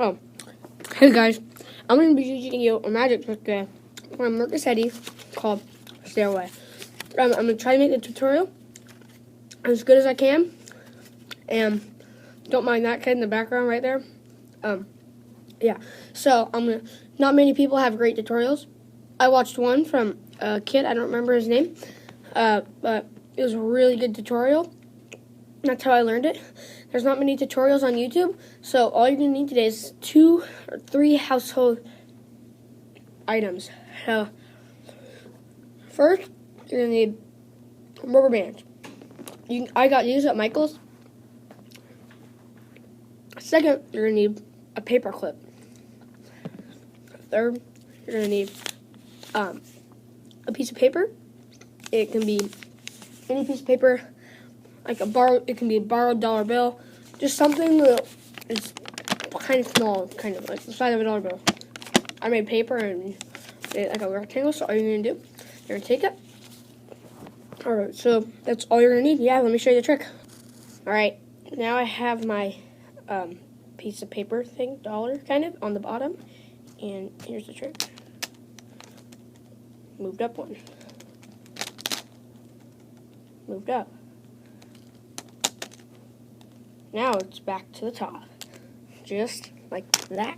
Oh, hey guys, I'm going to be teaching you a magic trick today from Marcus Eddy called Stairway. I'm going to try to make the tutorial as good as I can, and don't mind that kid in the background right there. Yeah, so not many people have great tutorials. I watched one from a kid, I don't remember his name, but it was a really good tutorial. That's how I learned it. There's not many tutorials on YouTube, so all you're going to need today is 2 or 3 household items. So, first, you're going to need rubber bands. I got these at Michael's. Second, you're going to need a paper clip. Third, you're going to need a piece of paper. It can be any piece of paper. It can be a borrowed dollar bill, just something that is kind of small, kind of like the size of a dollar bill. I made paper and made it like a rectangle, so all you're going to do, you're going to take it. Alright, so that's all you're going to need. Yeah, let me show you the trick. Alright, now I have my piece of paper thing, dollar, kind of, on the bottom, and here's the trick. Moved up one. Moved up. Now it's back to the top, just like that.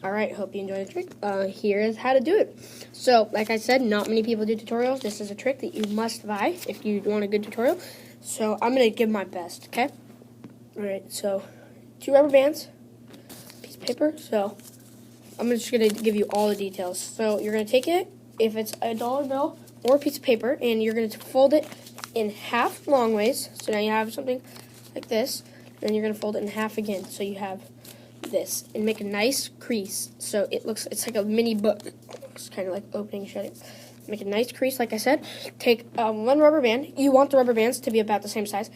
Alright, hope you enjoyed the trick. Here is how to do it. So, like I said, not many people do tutorials. This is a trick that you must buy if you want a good tutorial. So, I'm going to give my best, okay? Alright, so 2 rubber bands, piece of paper. So, I'm just going to give you all the details. So, you're going to take it, if it's a dollar bill or a piece of paper, and you're going to fold it in half long ways. So, now you have something like this. Then you're going to fold it in half again, so you have this, and make a nice crease. So it's like a mini book. It's kind of like opening and shutting. Make a nice crease, like I said. Take 1 rubber band. You want the rubber bands to be about the same size.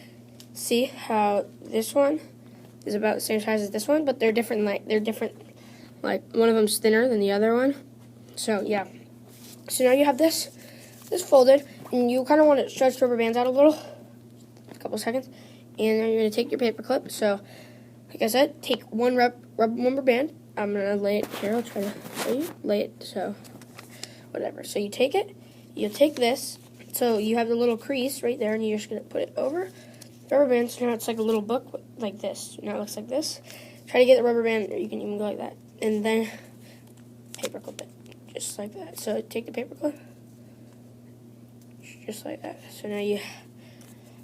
See how this one is about the same size as this one, but they're different. Like one of them's thinner than the other one. So yeah. So now you have this folded, and you kind of want to stretch the rubber bands out a little, a couple seconds. And then you're going to take your paper clip. So, like I said, take 1 rubber band. I'm going to lay it here. I'll try to show you. Lay it, so whatever. So you take it. You take this. So you have the little crease right there, and you're just going to put it over the rubber band. So now it's like a little book like this. Now it looks like this. Try to get the rubber band, or you can even go like that. And then paper clip it. Just like that. So take the paper clip. Just like that. So now you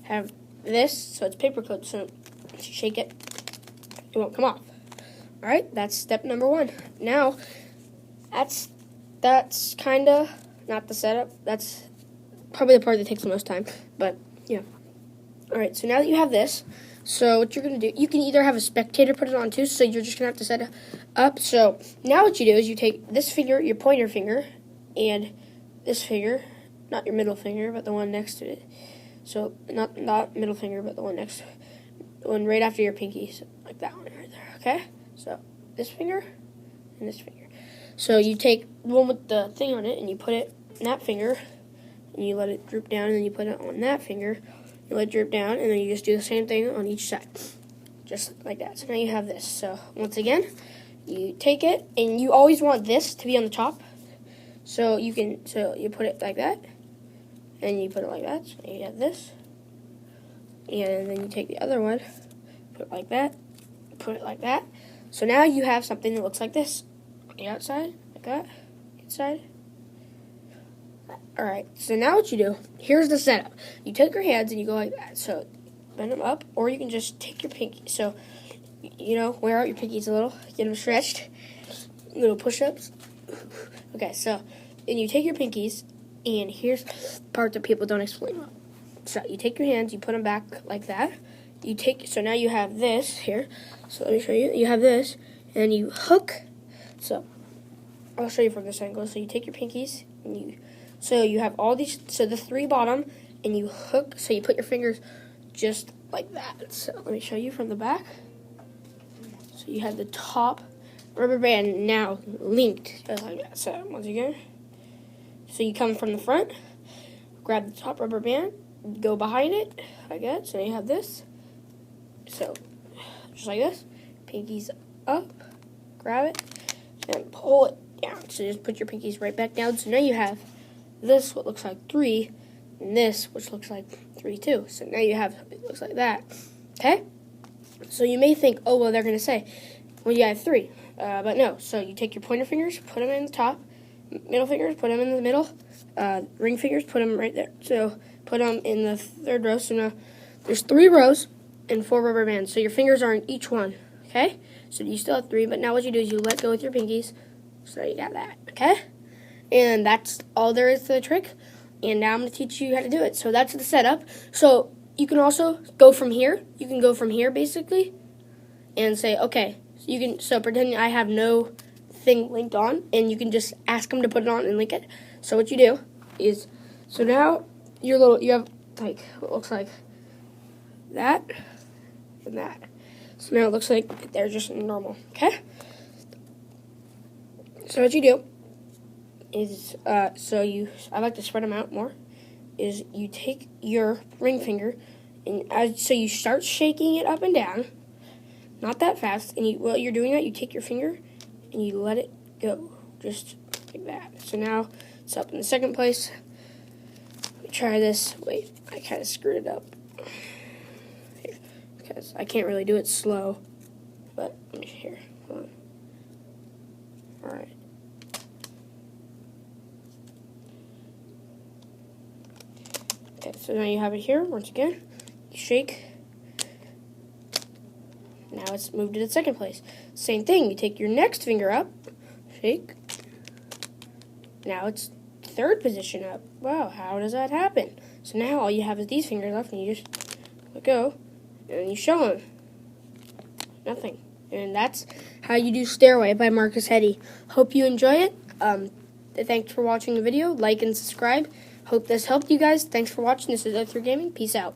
have this, so it's paper clip, so if you shake it, it won't come off. Alright, that's step number 1. Now, that's kind of not the setup. That's probably the part that takes the most time, but yeah. Alright, so now that you have this, so what you're going to do, you can either have a spectator put it on too, so you're just going to have to set it up. So now what you do is you take this finger, your pointer finger, and this finger, not your middle finger, but the one next to it. So, not middle finger, but the one next, the one right after your pinky, so like that one right there, okay? So, this finger and this finger. So, you take the one with the thing on it, and you put it in that finger, and you let it droop down, and then you put it on that finger, you let it droop down, and then you just do the same thing on each side, just like that. So, now you have this. So, once again, you take it, and you always want this to be on the top, so you put it like that. And you put it like that, so you have this. And then you take the other one, put it like that, put it like that. So now you have something that looks like this. On the outside, like that, inside. Alright, so now what you do, here's the setup. You take your hands and you go like that. So bend them up, or you can just take your pinky. So, wear out your pinkies a little, get them stretched. Little push-ups. Okay, so, and you take your pinkies, and here's the part that people don't explain well. So you take your hands, you put them back like that. So now you have this here. So let me show you. You have this, and you hook. So I'll show you from this angle. So you take your pinkies, and you have all these. So the 3 bottom, and you hook. So you put your fingers just like that. So let me show you from the back. So you have the top rubber band now linked just like that. So once again. So you come from the front, grab the top rubber band, go behind it, like that. So now you have this. So, just like this. Pinkies up, grab it, and pull it down. So just put your pinkies right back down. So now you have this, what looks like 3, and this, which looks like 3 too. So now you have something that looks like that. Okay? So you may think, oh, well, they're going to say, well, you have 3. But no. So you take your pointer fingers, put them in the top. Middle fingers, put them in the middle. Ring fingers, put them right there. So put them in the 3rd row. So now there's 3 rows and 4 rubber bands. So your fingers are in each one. Okay? So you still have 3. But now what you do is you let go with your pinkies. So you got that. Okay? And that's all there is to the trick. And now I'm going to teach you how to do it. So that's the setup. So you can also go from here. You can go from here, basically, and say, okay. So pretend I have no thing linked on, and you can just ask them to put it on and link it. So what you do is, so now you have like what looks like that and that. So now it looks like they're just normal. Okay. So what you do is, I like to spread them out more. Is you take your ring finger, and so you start shaking it up and down, not that fast. And while you're doing that, you take your finger and you let it go, just like that. So now it's up in the 2nd place. Let me try this. Wait, I kind of screwed it up here, because I can't really do it slow. But here, hold on. All right. Okay, so now you have it here. Once again, you shake. Now it's moved to the 2nd place. Same thing. You take your next finger up, shake. Now it's 3rd position up. Wow, how does that happen? So now all you have is these fingers left, and you just let go, and you show them. Nothing. And that's how you do Stairway by Marcus Heddy. Hope you enjoy it. Thanks for watching the video. Like and subscribe. Hope this helped you guys. Thanks for watching. This is O3 Gaming. Peace out.